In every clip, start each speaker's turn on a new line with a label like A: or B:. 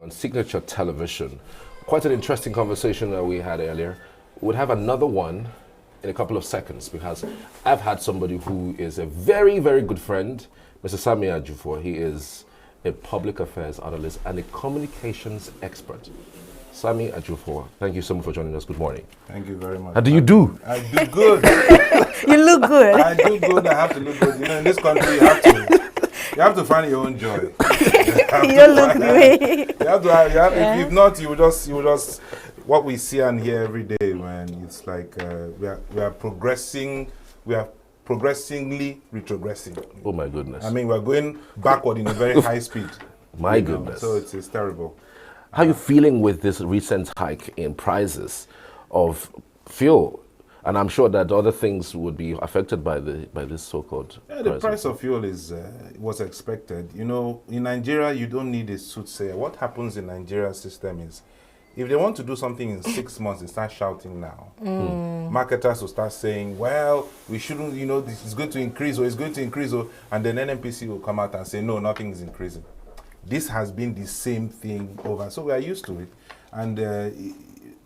A: On Signature Television. Quite an interesting conversation that we had earlier. We'll have another one in a couple of seconds because I've had somebody who is a very, very good friend, Mr. Sammy Ajufo. He is a public affairs analyst and a communications expert. Sammy Ajufo, thank you so much for joining us. Good morning.
B: Thank you very much.
A: How do you do?
B: I do good.
C: You look good.
B: I do good. I have to look good. You know, in this country, you have to find your own joy.
C: You don't look the way.
B: If not, you will just. What we see and hear every day, man, it's like we are progressing. We are progressingly retrogressing.
A: Oh my goodness.
B: I mean, we're going backward in a very high speed.
A: My goodness.
B: So it's terrible.
A: How are you feeling with this recent hike in prices of fuel? And I'm sure that other things would be affected by this so-called.
B: Yeah, the price of fuel was expected. You know, in Nigeria, you don't need a soothsayer. What happens in Nigeria's system is, if they want to do something in 6 months, they start shouting now. Marketers will start saying, well, we shouldn't, you know, this is going to increase or it's going to increase. And then NNPC will come out and say, no, nothing is increasing. This has been the same thing over. So we are used to it. And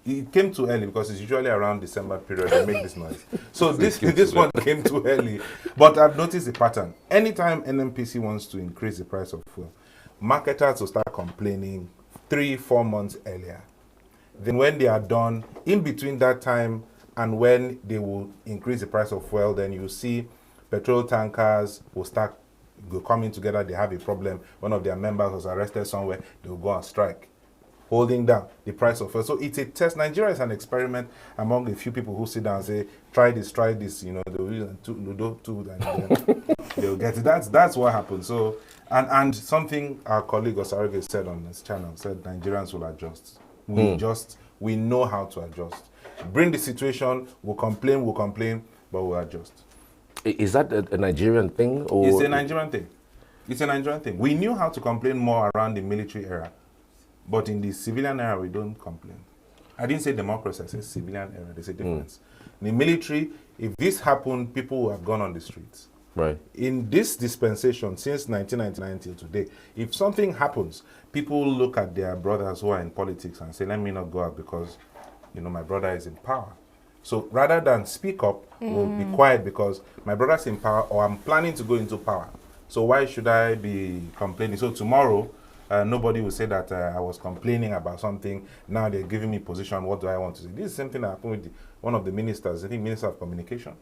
B: it came too early because it's usually around December period they make this noise. So this one came too early. But I've noticed a pattern. Anytime NNPC wants to increase the price of fuel, marketers will start complaining 3-4 months earlier. Then when they are done, in between that time and when they will increase the price of fuel, then you see petrol tankers will start coming together. They have a problem. One of their members was arrested somewhere. They will go on strike, holding down the price of fuel. So it's a test. Nigeria is an experiment among a few people who sit down and say, try this, you know, they'll use two, and then they'll get it. That's what happens. So, and something our colleague Osarige said on his channel, said Nigerians will adjust. We know how to adjust. Bring the situation, we'll complain, but we'll adjust.
A: Is that a Nigerian thing? Or?
B: It's a Nigerian thing. It's a Nigerian thing. We knew how to complain more around the military era. But in the civilian era, we don't complain. I didn't say democracy, I said civilian era. There's a difference. In the military, if this happened, people would have gone on the streets.
A: Right. In
B: this dispensation, since 1999 till today, if something happens, people look at their brothers who are in politics and say, let me not go out because, you know, my brother is in power. So rather than speak up, we'll be quiet because my brother's in power or I'm planning to go into power. So why should I be complaining? So tomorrow, nobody will say that I was complaining about something. Now they're giving me position. What do I want to say? This is something that happened with one of the ministers, I think Minister of Communication.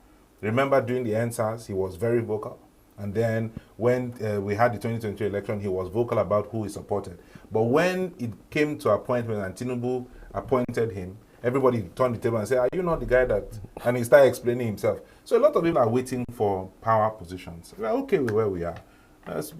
B: Remember during the NSAS, he was very vocal. And then when we had the 2022 election, he was vocal about who he supported. But when it came to appointment and Tinubu appointed him, everybody turned the table and said, are you not the guy that... And he started explaining himself. So a lot of people are waiting for power positions. We're okay with where we are.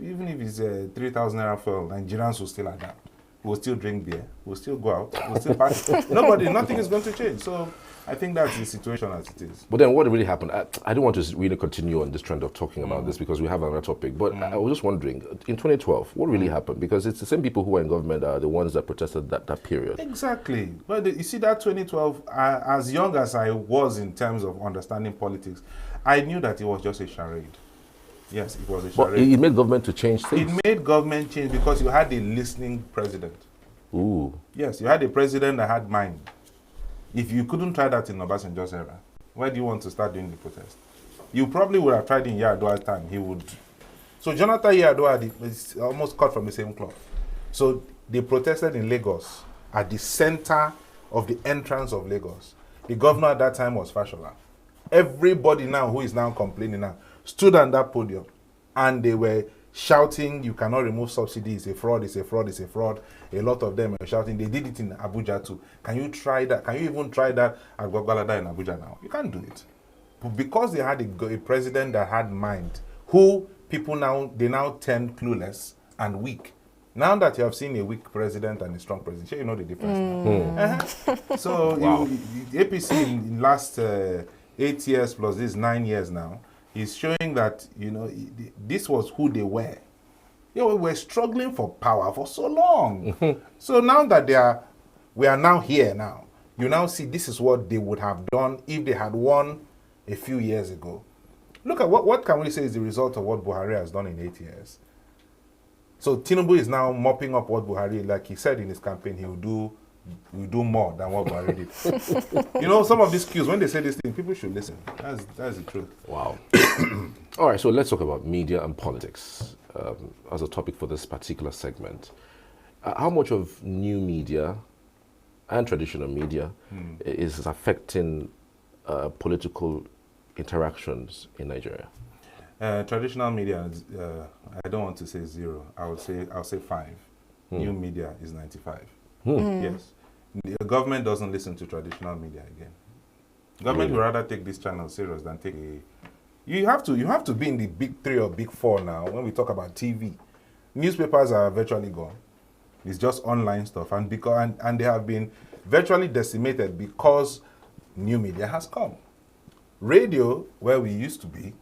B: Even if it's 3,000 naira for Nigerians will still adapt. We'll still drink beer. We'll still go out. We'll still party. Nothing is going to change. So I think that's the situation as it is.
A: But then what really happened, I don't want to really continue on this trend of talking about this because we have another topic, but I was just wondering, in 2012, what really happened? Because it's the same people who were in government are the ones that protested that period.
B: Exactly. But you see that 2012, as young as I was in terms of understanding politics, I knew that it was just a charade. Yes, it was a charade.
A: But it made government to change things?
B: It made government change because you had a listening president.
A: Ooh.
B: Yes, you had a president that had mind. If you couldn't try that in Obasanjo's era, where do you want to start doing the protest? You probably would have tried in Yar'Adua's time. He would. So Jonathan Yar'Adua is almost cut from the same cloth. So they protested in Lagos at the center of the entrance of Lagos. The governor at that time was Fashola. Everybody now who is now complaining now stood on that podium and they were shouting, you cannot remove subsidy, it's a fraud, it's a fraud, it's a fraud. A lot of them were shouting. They did it in Abuja too. Can you try that? Can you even try that at Gwagwalada in Abuja now? You can't do it. But because they had a president that had mind, who people now tend clueless and weak. Now that you have seen a weak president and a strong president, sure you know the difference. So
A: wow.
B: The APC in last 8 years plus this 9 years now, is showing that, you know, this was who they were. You know, we were struggling for power for so long. So now that we are now here now, you now see this is what they would have done if they had won a few years ago. Look at what can we say is the result of what Buhari has done in 8 years. So Tinubu is now mopping up what Buhari, like he said in his campaign, he will do more than what Buhari did. You know, some of these cues, when they say this thing, people should listen. That's the truth.
A: Wow. All right, so let's talk about media and politics as a topic for this particular segment. How much of new media and traditional media is affecting political interactions in Nigeria?
B: Traditional media, I don't want to say 0. I'll say 5. New media is 95. Yes. The government doesn't listen to traditional media again. Government would rather take this channel serious than take a... You have to be in the big 3 or big 4 now when we talk about TV. Newspapers are virtually gone. It's just online stuff, and they have been virtually decimated because new media has come. Radio, where we used to be,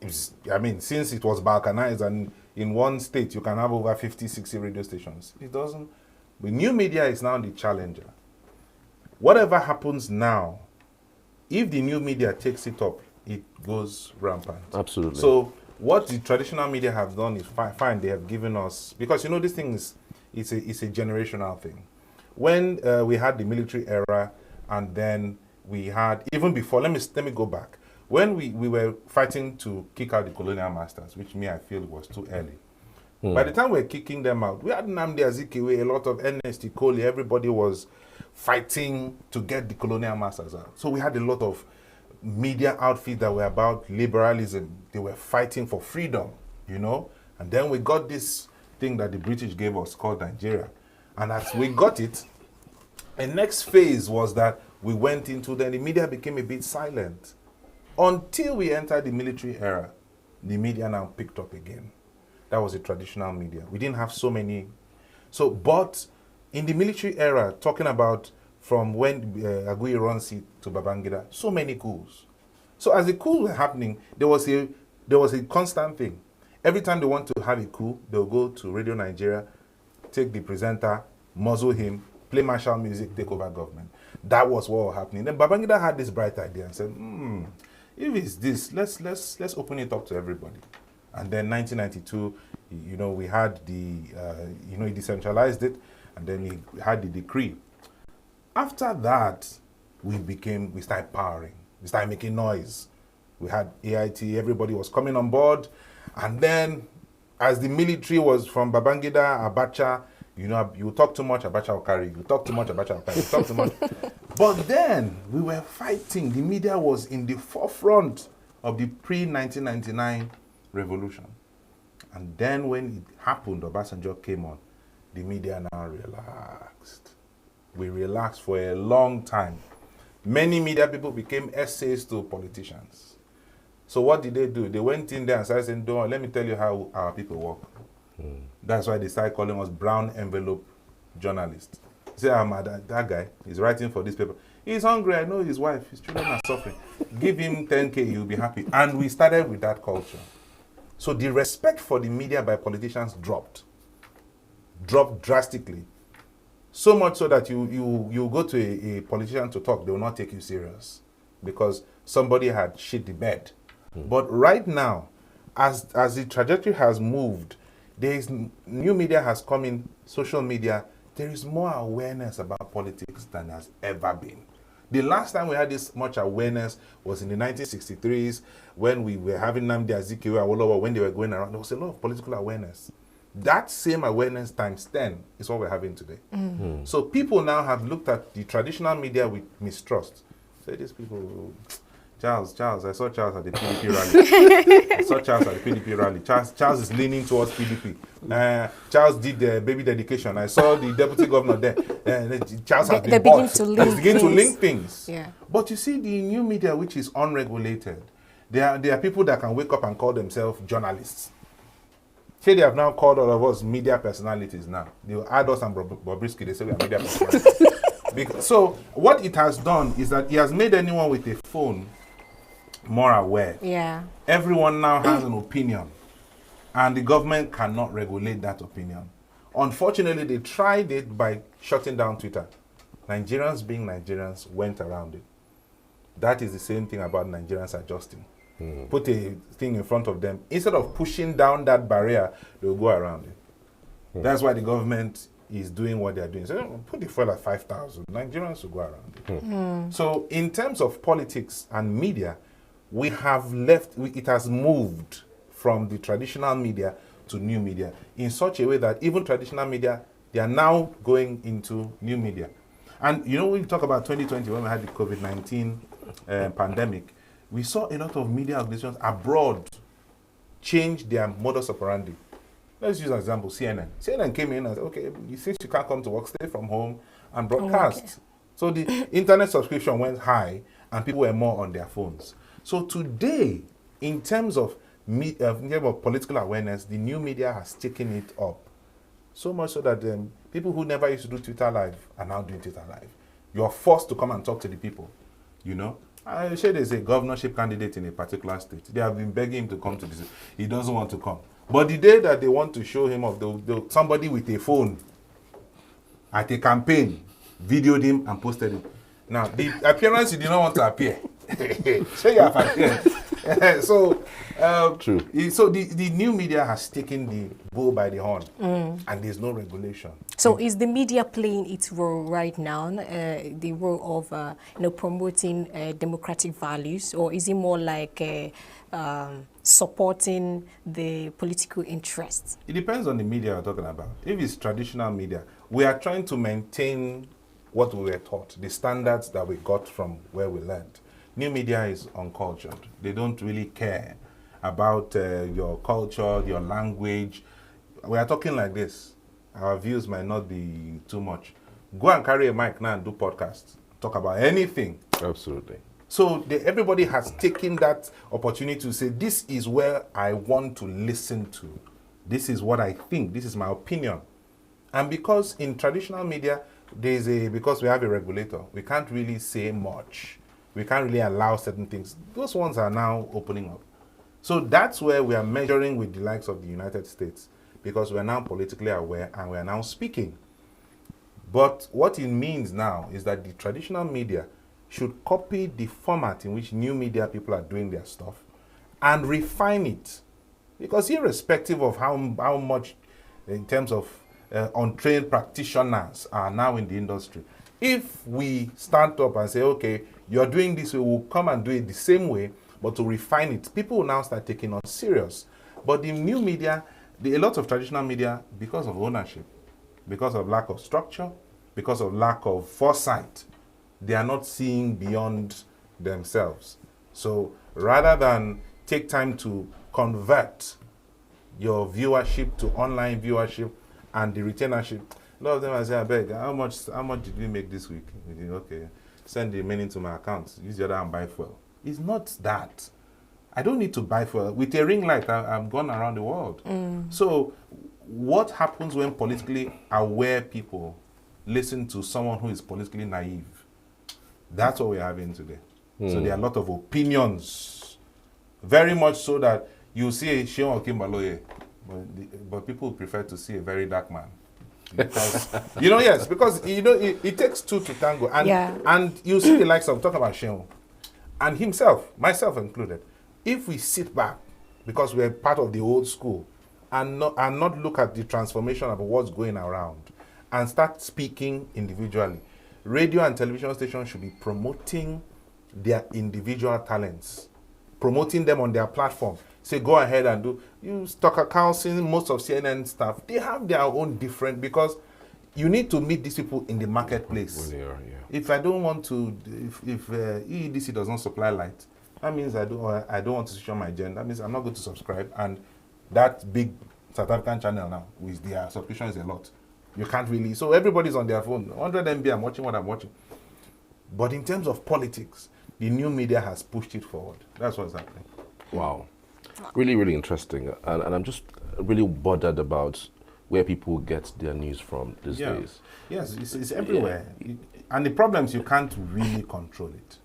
B: since it was balkanized and in one state you can have over 50, 60 radio stations, it doesn't. But new media is now the challenger. Whatever happens now, if the new media takes it up, it goes rampant.
A: Absolutely.
B: So what the traditional media have done is fine. They have given us, because this thing it's a generational thing. When we had the military era, and then we had, even before, let me go back. When we were fighting to kick out the colonial masters, which I feel was too early. By the time we were kicking them out, we had Nnamdi Azikiwe, a lot of Ernest Ikoli, everybody was fighting to get the colonial masters out. So we had a lot of media outfits that were about liberalism. They were fighting for freedom, And then we got this thing that the British gave us called Nigeria. And as we got it, the next phase was that we went into, then the media became a bit silent. Until we entered the military era, the media now picked up again. That was the traditional media. We didn't have so many. But in the military era, talking about from when Aguiyi runs it to Babangida, so many coups. So as the coups were happening, there was a constant thing. Every time they want to have a coup, they'll go to Radio Nigeria, take the presenter, muzzle him, play martial music, take over government. That was what was happening. Then Babangida had this bright idea and said, if it's this, let's open it up to everybody. And then 1992, we had he decentralized it, and then he had the decree. After that, we started powering. We started making noise. We had AIT, everybody was coming on board. And then, as the military was from Babangida, Abacha, you talk too much, Abacha will carry you. You talk too much, Abacha will carry you. You talk too much. But then, we were fighting. The media was in the forefront of the pre-1999 revolution. And then when it happened, Obasanjo came on, the media now relaxed. We relaxed for a long time. Many media people became essays to politicians. So what did they do? They went in there and started saying, let me tell you how our people work. That's why they started calling us brown envelope journalists. Say, that guy is writing for this paper. He's hungry, I know his wife, his children are suffering. Give him 10K, he'll be happy. And we started with that culture. So the respect for the media by politicians dropped drastically. So much so that you go to a politician to talk, they will not take you serious because somebody had shit the bed. But right now, as the trajectory has moved, new media has come in, social media, there is more awareness about politics than has ever been. The last time we had this much awareness was in the 1963s when we were having Nnamdi Azikiwe, Awolowo, when they were going around. There was a lot of political awareness. That same awareness times 10 is what we're having today. So people now have looked at the traditional media with mistrust. Say these people, Charles, I saw Charles at the PDP rally. Charles is leaning towards PDP. Charles did the baby dedication. I saw the deputy governor there. Charles has been bought. They begin to link things.
C: Yeah.
B: But you see, the new media, which is unregulated, there are people that can wake up and call themselves journalists. Say they have now called all of us media personalities now. They will add us and Bobrisky, they say we are media personalities. So what it has done is that it has made anyone with a phone more aware.
C: Yeah.
B: Everyone now has an opinion, and the government cannot regulate that opinion. Unfortunately, they tried it by shutting down Twitter. Nigerians being Nigerians went around it. That is the same thing about Nigerians adjusting. put a thing in front of them. Instead of pushing down that barrier, they'll go around it. That's why the government is doing what they're doing. So put the fuel at 5,000. Nigerians will go around it. So in terms of politics and media, we have it has moved from the traditional media to new media in such a way that even traditional media, they are now going into new media. And you know, when we talk about 2020, when we had the COVID-19 pandemic, we saw a lot of media organizations abroad change their modus operandi. Let's use an example, CNN. CNN came in and said, okay, since you can't come to work, stay from home and broadcast.
C: Okay.
B: So the internet subscription went high and people were more on their phones. So today, in terms of political awareness, the new media has taken it up. So much so that people who never used to do Twitter Live are now doing Twitter Live. You're forced to come and talk to the people, you know. I say there's a governorship candidate in a particular state. They have been begging him to come to this. He doesn't want to come. But the day that they want to show him of somebody with a phone at a campaign, videoed him and posted it. Now, the appearance, he did not want to appear. Say you have appeared. So,
A: True.
B: So the new media has taken the bull by the horn, and there's no regulation.
C: So is the media playing its role right now, the role of promoting democratic values, or is it more like supporting the political interests?
B: It depends on the media we're talking about. If it's traditional media, we are trying to maintain what we were taught, the standards that we got from where we learned. New media is uncultured. They don't really care about your culture, your language. We are talking like this. Our views might not be too much. Go and carry a mic now and do podcasts. Talk about anything.
A: Absolutely.
B: So everybody has taken that opportunity to say, this is where I want to listen to. This is what I think. This is my opinion. And because in traditional media, because we have a regulator, we can't really say much. We can't really allow certain things. Those ones are now opening up. So that's where we are measuring with the likes of the United States, because we're now politically aware and we're now speaking. But what it means now is that the traditional media should copy the format in which new media people are doing their stuff and refine it. Because irrespective of how much, in terms of untrained practitioners are now in the industry, if we stand up and say, okay, you're doing this way, we'll come and do it the same way, but to refine it, people will now start taking us serious. But the new media, a lot of traditional media, because of ownership, because of lack of structure, because of lack of foresight, they are not seeing beyond themselves. So rather than take time to convert your viewership to online viewership and the retainership, a lot of them are saying, I beg, how much did we make this week? Okay, send the remaining to my account, use the other and buy fuel. It's not that. I don't need to buy fuel. With a ring light, I've gone around the world. So what happens when politically aware people listen to someone who is politically naive? That's what we're having today. So there are a lot of opinions, very much so that you see a Sheon Okimbaloye, but people prefer to see a very dark man. Because, yes, because, it takes two to tango. And you see the likes of, talk about Sheon, and himself, myself included. If we sit back, because we're part of the old school, and not look at the transformation of what's going around, and start speaking individually, radio and television stations should be promoting their individual talents, promoting them on their platform. Say, go ahead and do. You Tucker Carlson, most of CNN staff, they have their own different, because you need to meet these people in the marketplace.
A: When they are, yeah.
B: If I don't want to, if EEDC does not supply light, that means I don't want to switch on my gen. That means I'm not going to subscribe. And that big South African channel now, with their subscription is a lot. You can't really. So everybody's on their phone. 100 MB, I'm watching what I'm watching. But in terms of politics, the new media has pushed it forward. That's what's happening.
A: Wow. Really, really interesting. And I'm just really bothered about where people get their news from these days.
B: Yes, it's everywhere. Yeah. And the problem is you can't really control it.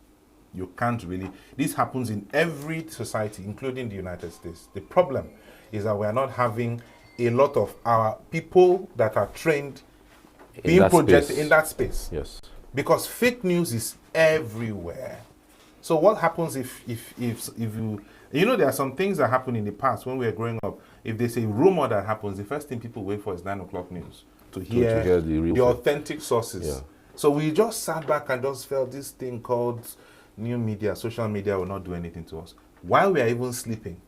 B: You can't really. This happens in every society, including the United States. The problem is that we are not having a lot of our people that are trained being projected in that space.
A: Yes.
B: Because fake news is everywhere. So what happens if you know, there are some things that happened in the past when we were growing up. If there's a rumor that happens, the first thing people wait for is 9 o'clock news to hear
A: the real
B: the
A: thing.
B: authentic sources.
A: Yeah.
B: So we just sat back and just felt this thing called new media, social media will not do anything to us. While we are even sleeping,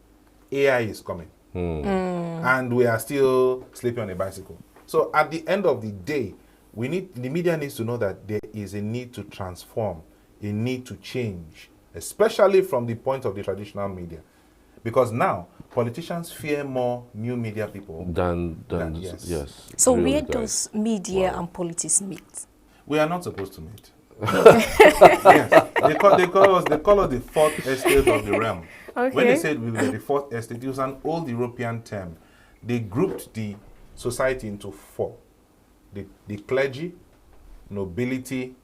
B: AI is coming. And we are still sleeping on a bicycle. So at the end of the day, the media needs to know that there is a need to transform, a need to change, especially from the point of the traditional media. Because now, politicians fear more new media people
A: Than
B: yes.
C: So
A: really
C: where
A: does.
C: does media and politics meet?
B: We are not supposed to meet. Yes. They call us the fourth estate of the realm.
C: Okay.
B: When they said we were the fourth estate, it was an old European term. They grouped the society into four. The clergy, nobility,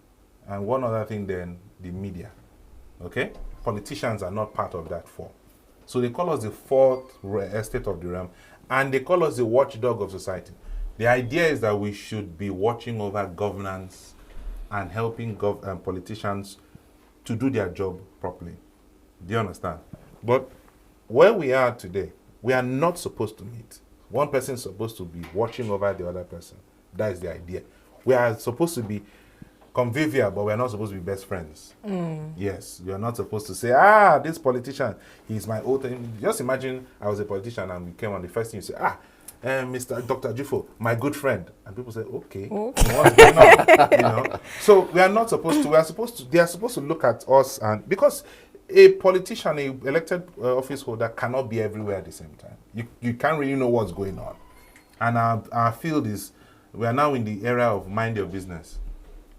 B: and one other thing then, the media. Okay? Politicians are not part of that four. So they call us the fourth estate of the realm, and they call us the watchdog of society. The idea is that we should be watching over governance and helping politicians to do their job properly. Do you understand? But where we are today, we are not supposed to meet. One person is supposed to be watching over the other person. That is the idea. We are supposed to be convivial, but we are not supposed to be best friends. Yes, we are not supposed to say, this politician, he's my old... Just imagine I was a politician and we came on, the first thing you say, Mr. Dr. Ajufo, my good friend. And people say, okay, what's going on? You know? So we are not supposed to, they are supposed to look at us, and because a politician, a elected office holder cannot be everywhere at the same time. You can't really know what's going on. And our field is, we are now in the era of mind your business.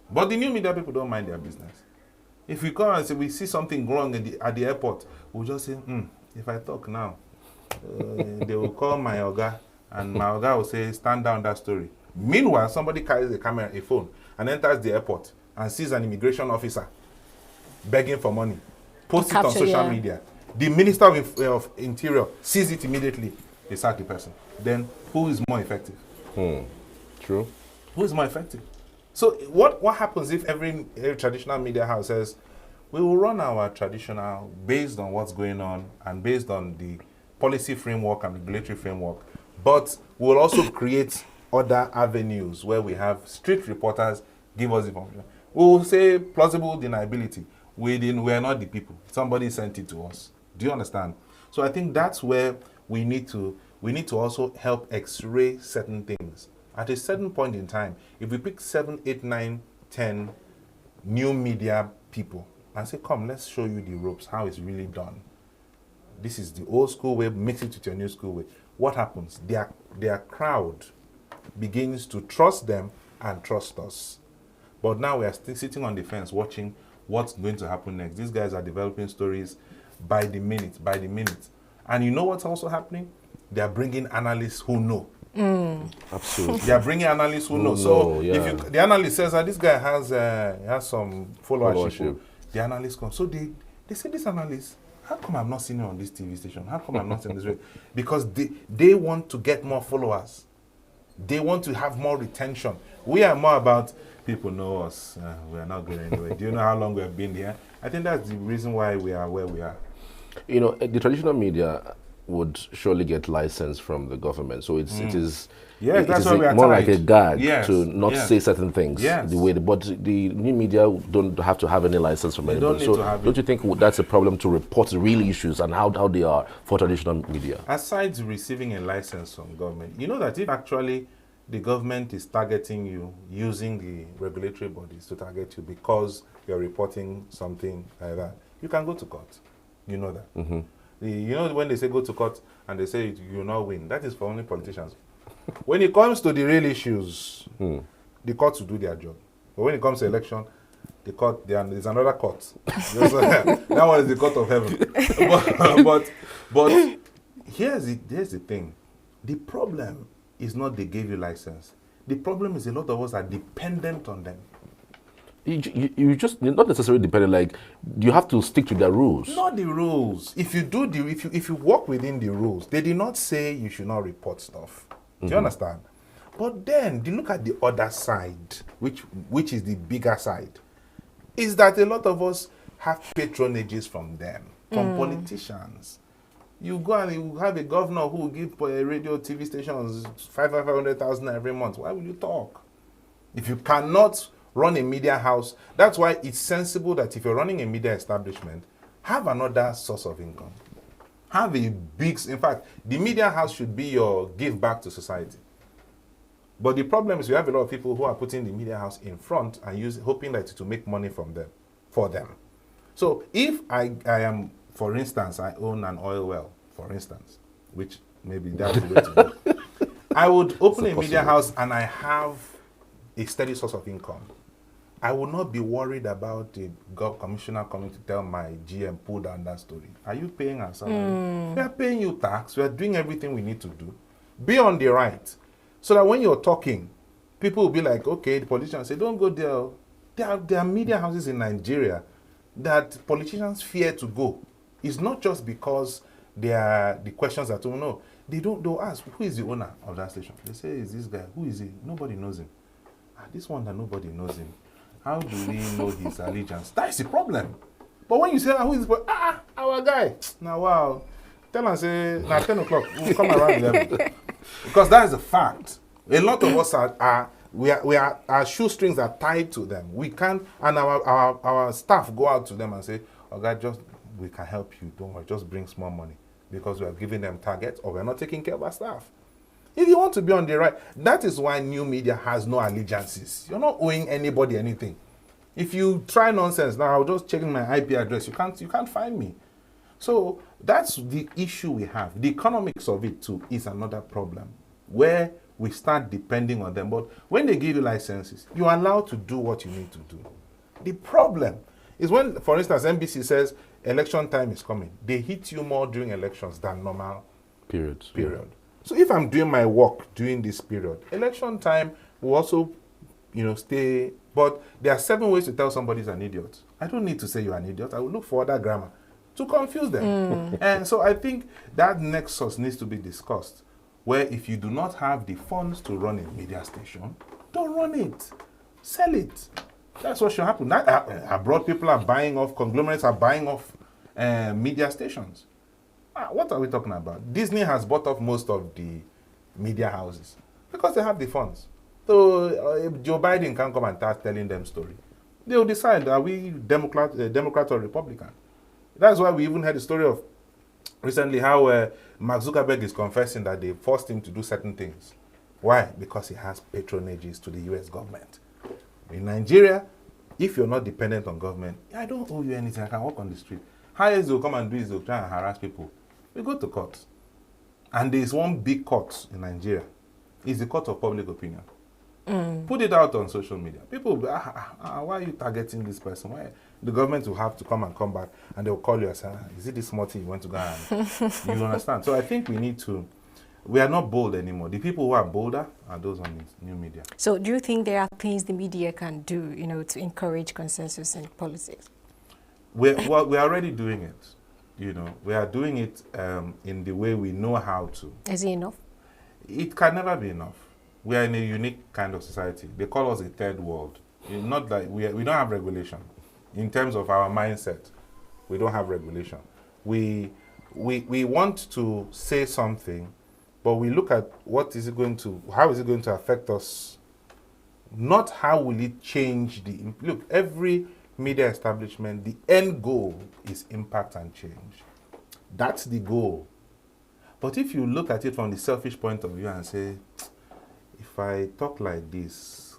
B: But the new media people don't mind their business. If we come and say we see something wrong at the airport, we'll just say, if I talk now, they will call my Oga, and my Oga will say, stand down that story. Meanwhile, somebody carries a camera, a phone, and enters the airport and sees an immigration officer begging for money, posts it on social media. The Minister of Interior sees it immediately, they sack the person. Then who is more effective?
A: True.
B: Who is more effective? So what happens if every traditional media house says, we will run our traditional based on what's going on and based on the policy framework and regulatory framework, but we'll also create other avenues where we have street reporters give us information. We will say plausible deniability. We are not the people. Somebody sent it to us. Do you understand? So I think that's where we need to also help x-ray certain things. At a certain point in time, if we pick 7, 8, 9, 10 new media people and say, come, let's show you the ropes, how it's really done. This is the old school way, mix it with your new school way. What happens? Their crowd begins to trust them and trust us. But now we are still sitting on the fence watching what's going to happen next. These guys are developing stories by the minute. And you know what's also happening? They are bringing analysts who know.
A: Absolutely.
B: They are bringing analysts who know. So if the analyst says that this guy has some followership, the analyst comes. So they say, this analyst, how come I'm not seeing it on this TV station? How come I'm not seeing this radio? Because they want to get more followers. They want to have more retention. We are more about people know us. We are not going anywhere. Do you know how long we have been here? I think that's the reason why we are where we are.
A: You know, the traditional media would surely get license from the government, so it is
B: that's why we are
A: more
B: tied.
A: like a gag to not say certain things the way. But the new media don't have to have any license from anybody. So don't you think that's a problem to report real issues and how they are for traditional media?
B: Aside receiving a license from government, you know that if actually the government is targeting you using the regulatory bodies to target you because you're reporting something like that, you can go to court. You know that. You know when they say go to court and they say you will not win, that is for only politicians. When it comes to the real issues, the courts will do their job. But when it comes to election, the court, there's another court. That one is the court of heaven. but here's the thing. The problem is not they gave you license. The problem is a lot of us are dependent on them.
A: You just not necessarily dependent. Like you have to stick to the rules.
B: Not the rules. If you work within the rules, they did not say you should not report stuff. Do you understand? But then you look at the other side, which is the bigger side, is that a lot of us have patronages from them, from politicians. You go and you have a governor who will give radio, TV stations 500,000 every month. Why will you talk? If you cannot run a media house, that's why it's sensible that if you're running a media establishment, have another source of income. Have a big, in fact, the media house should be your give back to society. But the problem is we have a lot of people who are putting the media house in front and hoping that it will make money from them, for them. So if I am, for instance, I own an oil well, for instance, which maybe that's the way to go. I would open a media house and I have a steady source of income. I would not be worried about the gov commissioner coming to tell my GM, pull down that story. Are you paying our salary? We are paying you tax. We are doing everything we need to do. Be on the right. So that when you're talking, people will be like, okay, the politicians say, don't go there. There are media houses in Nigeria that politicians fear to go. It's not just because they are the questions that don't know. They'll ask, who is the owner of that station? They say, is this guy? Who is he? Nobody knows him. This one that nobody knows him. How do we know his allegiance? That's the problem. But when you say, who is this? Our guy. Now, wow. Tell and say, now 10 o'clock, we'll come around 11. Because that is a fact. A lot of us our shoestrings are tied to them. We can't, and our staff go out to them and say, oh God, we can help you. Don't worry, just bring small money. Because we are giving them targets or we're not taking care of our staff. If you want to be on the right, that is why new media has no allegiances. You're not owing anybody anything. If you try nonsense, now I'll just check my IP address. You can't find me. So that's the issue we have. The economics of it too is another problem where we start depending on them. But when they give you licenses, you're allowed to do what you need to do. The problem is when, for instance, NBC says election time is coming. They hit you more during elections than normal period. Yeah. So if I'm doing my work during this period, election time will also, stay. But there are 7 ways to tell somebody's an idiot. I don't need to say you're an idiot. I will look for other grammar to confuse them. And so I think that nexus needs to be discussed, where if you do not have the funds to run a media station, don't run it. Sell it. That's what should happen. Abroad people are buying off, conglomerates are buying off media stations. What are we talking about? Disney has bought off most of the media houses because they have the funds. So if Joe Biden can come and start telling them story, they will decide, are we Democrat or Republican? That's why we even had a story of recently how Mark Zuckerberg is confessing that they forced him to do certain things. Why? Because he has patronages to the US government. In Nigeria, if you're not dependent on government, I don't owe you anything. I can walk on the street. Highest they'll come and do is they'll try and harass people. We go to court. And there is one big court in Nigeria. It's the court of public opinion. Put it out on social media. People will be, why are you targeting this person? Why? The government will have to come back and they'll call you and say, is it this small thing you want to go and you understand? So I think we are not bold anymore. The people who are bolder are those on the new media. So
C: do you think there are things the media can do, to encourage consensus in politics?
B: We're already doing it. We are doing it in the way we know how to.
C: Is it enough?
B: It can never be enough. We are in a unique kind of society. They call us a third world. Not like we don't have regulation. In terms of our mindset, we don't have regulation. We want to say something, but we look at how is it going to affect us? Not how will it change look, every media establishment, the end goal is impact and change. That's the goal. But if you look at it from the selfish point of view and say, if I talk like this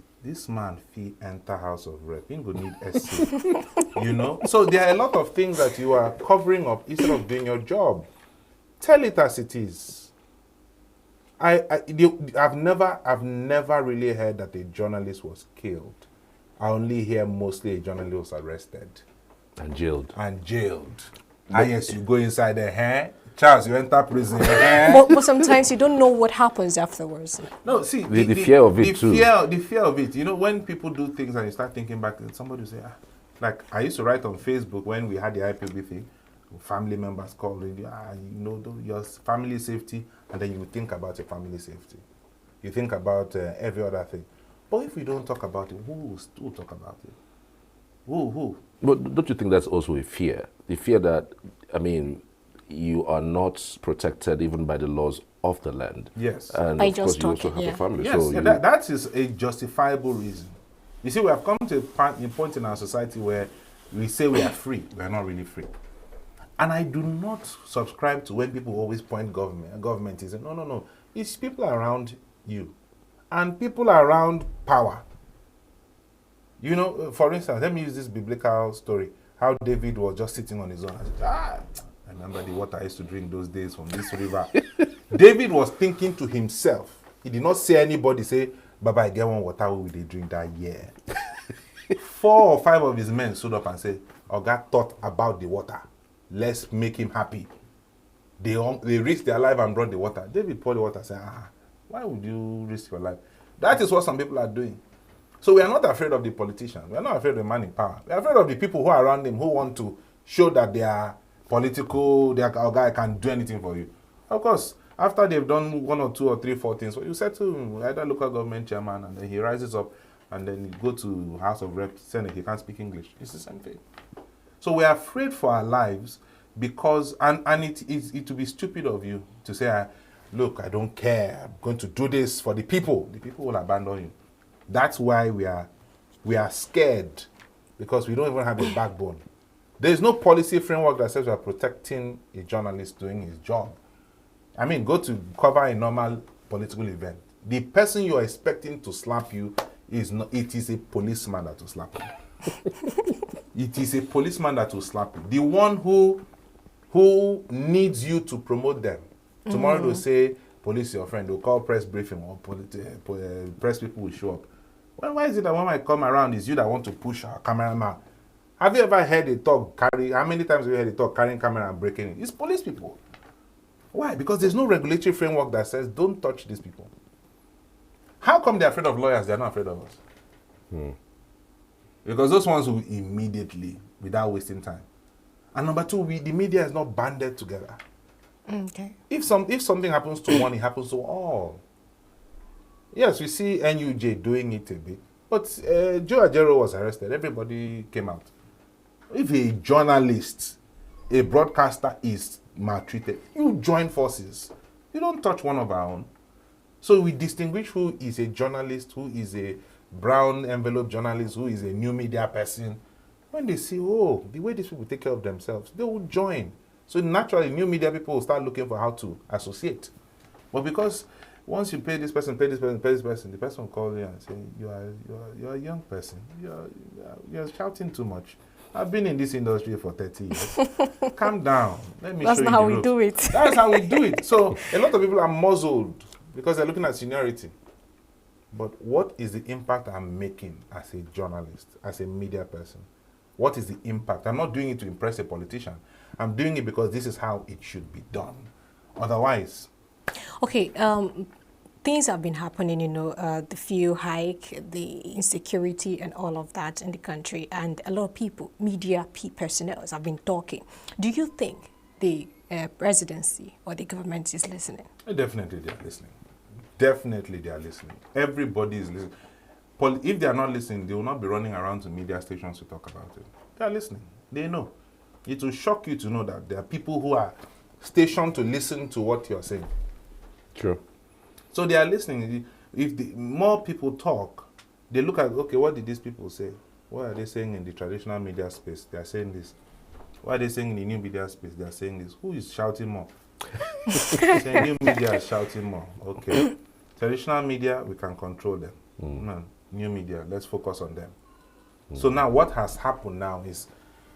B: man fee enter House of Rep, he would need SC. So there are a lot of things that you are covering up instead of doing your job. Tell it as it is. I've never really heard that a journalist was killed. I only hear mostly a journalist was arrested.
A: And jailed.
B: Yes, you go inside there, Charles, you enter prison.
C: but sometimes you don't know what happens afterwards.
B: No, see,
A: the fear of it too.
B: The fear of it. When people do things and you start thinking back, somebody will say, like I used to write on Facebook when we had the IPB thing, family members called, your family safety, and then you think about your family safety. You think about every other thing. But if we don't talk about it, who will talk about it? Who?
A: But don't you think that's also a fear? The fear that, I mean, you are not protected even by the laws of the land.
B: Yes.
A: And
C: By
A: of course,
C: just
A: you also
C: talking,
A: have
C: yeah.
A: a family.
B: Yes,
A: So
B: that is a justifiable reason. You see, we have come to a point in our society where we say we are free. We are not really free. And I do not subscribe to when people always point government is no. It's people around you and people around power. You know, for instance, let me use this biblical story. How David was just sitting on his own. I remember the water I used to drink those days from this river. David was thinking to himself. He did not say anybody say, Baba, I get one water, we will they drink that year. 4 or 5 of his men stood up and said, Oga thought about the water. Let's make him happy. They risked their life and brought the water. David poured the water and said, why would you risk your life? That is what some people are doing. So we are not afraid of the politician. We are not afraid of the man in power. We are afraid of the people who are around him who want to show that they are political, they are guy can do anything for you. Of course, after they've done 1 or 2 or 3, 4 things, you said to him, either local government chairman, and then he rises up, and then you go to House of Reps, Senate, he can't speak English. It's the same thing. So we are afraid for our lives because, and it would be stupid of you to say, look, I don't care, I'm going to do this for the people. The people will abandon you. That's why we are scared, because we don't even have a backbone. There is no policy framework that says we are protecting a journalist doing his job. I mean, go to cover a normal political event. The person you are expecting to slap you it is a policeman that will slap you. It is a policeman that will slap you. The one who needs you to promote them. Tomorrow they'll say, police your friend. They'll call press briefing or press people will show up. Well, why is it that when I come around, it's you that want to push our cameraman? Have you ever heard a talk how many times have you heard a talk carrying camera and breaking it? It's police people. Why? Because there's no regulatory framework that says, don't touch these people. How come they're afraid of lawyers? They're not afraid of us. Because those ones will immediately, without wasting time. And number 2, the media is not banded together.
C: Okay.
B: If something happens to one, it happens to all. Yes, we see NUJ doing it a bit. But Joe Ajero was arrested. Everybody came out. If a journalist, a broadcaster is maltreated, you join forces. You don't touch one of our own. So we distinguish who is a journalist, who is a brown envelope journalist, who is a new media person. When they see, the way these people take care of themselves, they will join. So naturally, new media people will start looking for how to associate. But because once you pay this person, the person will call you and say, you're a young person. You're shouting too much. I've been in this industry for 30 years. Calm down. Let me show you the ropes.
C: That's not how we do it.
B: That's how we do it. So a lot of people are muzzled because they're looking at seniority. But what is the impact I'm making as a journalist, as a media person? What is the impact? I'm not doing it to impress a politician. I'm doing it because this is how it should be done. Otherwise...
C: Okay, things have been happening, the fuel hike, the insecurity and all of that in the country, and a lot of people, media personnel have been talking. Do you think the presidency or the government is listening?
B: Definitely they are listening. Definitely they are listening. Everybody is listening. If they are not listening, they will not be running around to media stations to talk about it. They are listening. They know. It will shock you to know that there are people who are stationed to listen to what you're saying.
A: True.
B: So they are listening. If more people talk, they look at, okay, what did these people say? What are they saying in the traditional media space? They are saying this. What are they saying in the new media space? They are saying this. Who is shouting more? Saying new media is shouting more. Okay. Traditional media, we can control them. No, new media, let's focus on them. So now what has happened now is,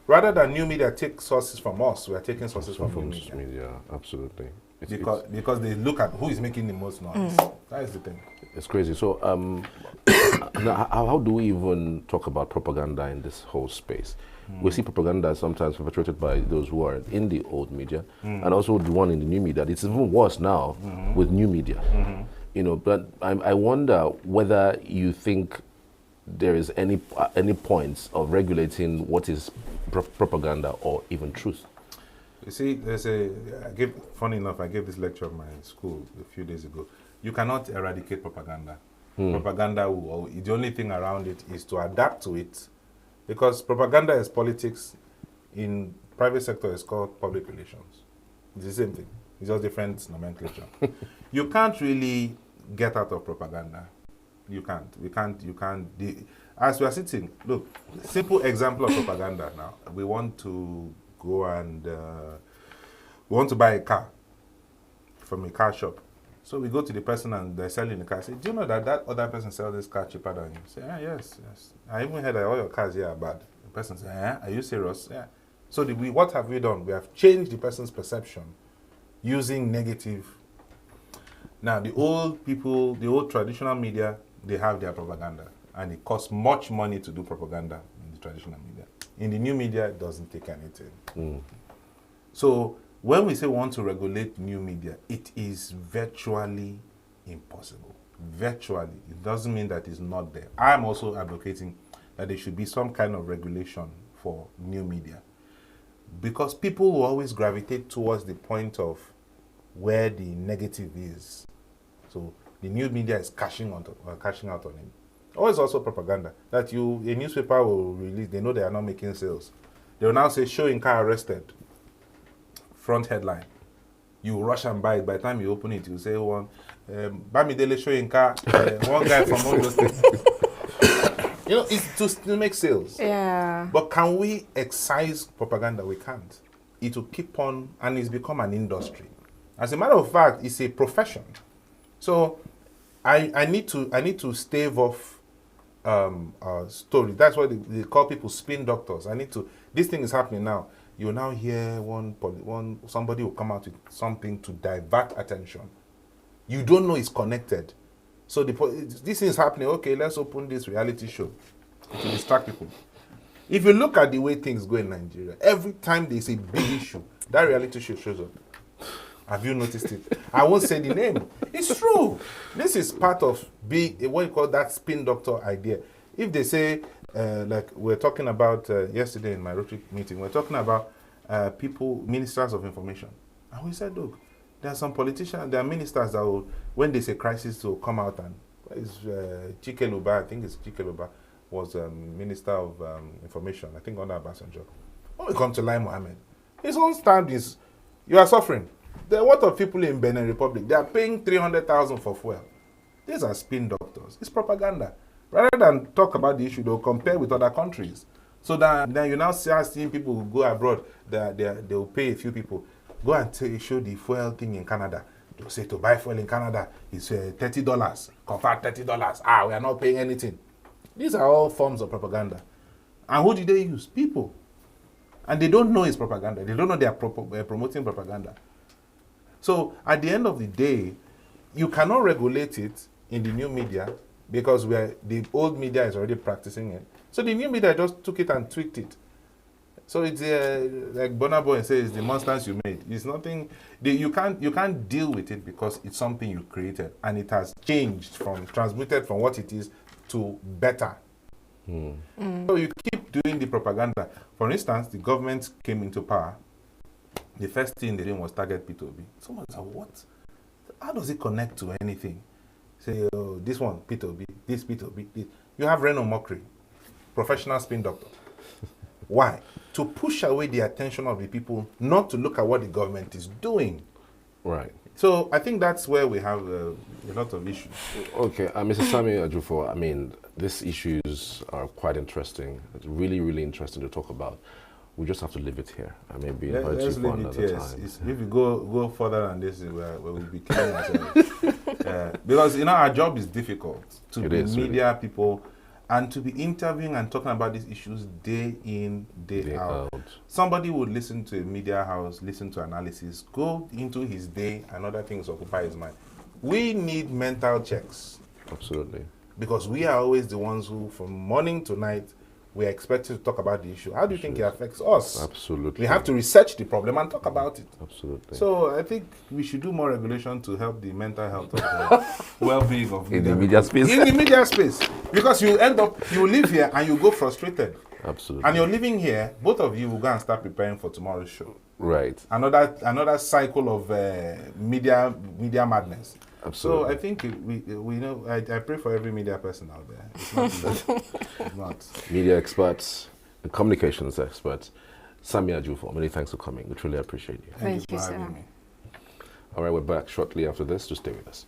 B: rather than new media take sources from us, we are taking sources from new media.
A: Absolutely.
B: Because they look at who is making the most noise. That is the thing.
A: It's crazy. So now, how do we even talk about propaganda in this whole space? We see propaganda sometimes perpetrated by those who are in the old media and also the one in the new media. It's even worse now with new media. But I wonder whether you think there is any points of regulating what is propaganda or even truth.
B: You see, funny enough, I gave this lecture at my school a few days ago. You cannot eradicate propaganda. Propaganda, the only thing around it is to adapt to it Because propaganda is politics. In private sector, it's called public relations. It's the same thing. It's just different nomenclature. You can't really get out of propaganda. You can't. You can't. As we are sitting, look, simple example of propaganda now. We want to go and we want to buy a car from a car shop. So we go to the person and they're selling the car. I say, do you know that other person sells this car cheaper than you? Say, yes. I even heard that all your cars here are bad. The person says, are you serious? Yeah. So what have we done? We have changed the person's perception using negative. Now, the old people, the old traditional media, they have their propaganda. And it costs much money to do propaganda in the traditional media. In the new media, it doesn't take anything. So when we say we want to regulate new media, it is virtually impossible. Virtually. It doesn't mean that it's not there. I'm also advocating that there should be some kind of regulation for new media. Because people will always gravitate towards the point of where the negative is. So the new media is cashing out on it. Or it's also propaganda. That a newspaper will release, they know they are not making sales. They will now say, showing car arrested. Front headline. You rush and buy it. By the time you open it, you say, Bamidele showing car, one guy from Ondo State. It's to make sales.
C: Yeah.
B: But can we excise propaganda? We can't. It will keep on, and it's become an industry. As a matter of fact, it's a profession. So I need to stave off story. That's why they call people spin doctors. This thing is happening now. You now hear somebody will come out with something to divert attention. You don't know it's connected. So this thing is happening. Okay, let's open this reality show to distract people. If you look at the way things go in Nigeria, every time there's a big issue, that reality show shows up. Have you noticed it? I won't say the name. It's true. This is part of what you call that spin doctor idea. If they say, like we're talking about yesterday in my Rotary meeting, we're talking about ministers of information. And we said, look, there are some politicians, there are ministers that will, when there's a crisis, will come out and, Chike Luba, I think it's Chike Luba, was Minister of Information, I think under Obasanjo. When we come to Lai Mohammed, his own stand is, you are suffering. There are a lot of people in Benin Republic, they are paying 300,000 for fuel. These are spin doctors. It's propaganda. Rather than talk about the issue, they'll compare with other countries. So then you now start seeing people who go abroad, they'll pay a few people. Go and show the fuel thing in Canada. They'll say to buy fuel in Canada is $30. Convert $30. We are not paying anything. These are all forms of propaganda. And who do they use? People. And they don't know it's propaganda. They don't know they are promoting propaganda. So at the end of the day, you cannot regulate it in the new media because the old media is already practicing it. So the new media just took it and tweaked it. So it's like Burna Boy says, the monsters you made. It's nothing. You can't deal with it because it's something you created and it has transmuted from what it is to better. So you keep doing the propaganda. For instance, the government came into power. The first thing they did was target P2B. Someone said, what? How does it connect to anything? Say, this one, P2B, this P2B, this. You have Reno Mockery, professional spin doctor. Why? To push away the attention of the people, not to look at what the government is doing.
A: Right.
B: So I think that's where we have a lot of issues.
A: Okay, Mr. Sammy Ajufo, I mean, these issues are quite interesting. It's really, really interesting to talk about. We just have to leave it here. I may be invite you for another time.
B: If you go further than this, we'll be killing ourselves. Because our job is difficult to be media people and to be interviewing and talking about these issues day in, day out. Somebody would listen to a media house, listen to analysis, go into his day and other things occupy his mind. We need mental checks.
A: Absolutely.
B: Because we are always the ones who, from morning to night, we are expected to talk about the issue. How do you think it affects us?
A: Absolutely.
B: We have to research the problem and talk about it.
A: Absolutely.
B: So I think we should do more regulation to help the mental health of the well-being of
A: in the media space.
B: In the media space. Because you live here and you go frustrated.
A: Absolutely.
B: And you're living here, both of you will go and start preparing for tomorrow's show.
A: Right.
B: Another cycle of media madness.
A: Absolutely.
B: So I think we know. I pray for every media person out there. It's not. It's not.
A: Media experts, the communications expert, Sammy Ajufo. Many thanks for coming. We truly appreciate you.
C: Thank you,
B: for
C: sir.
B: having me.
A: All right, we're back shortly after this. Just stay with us.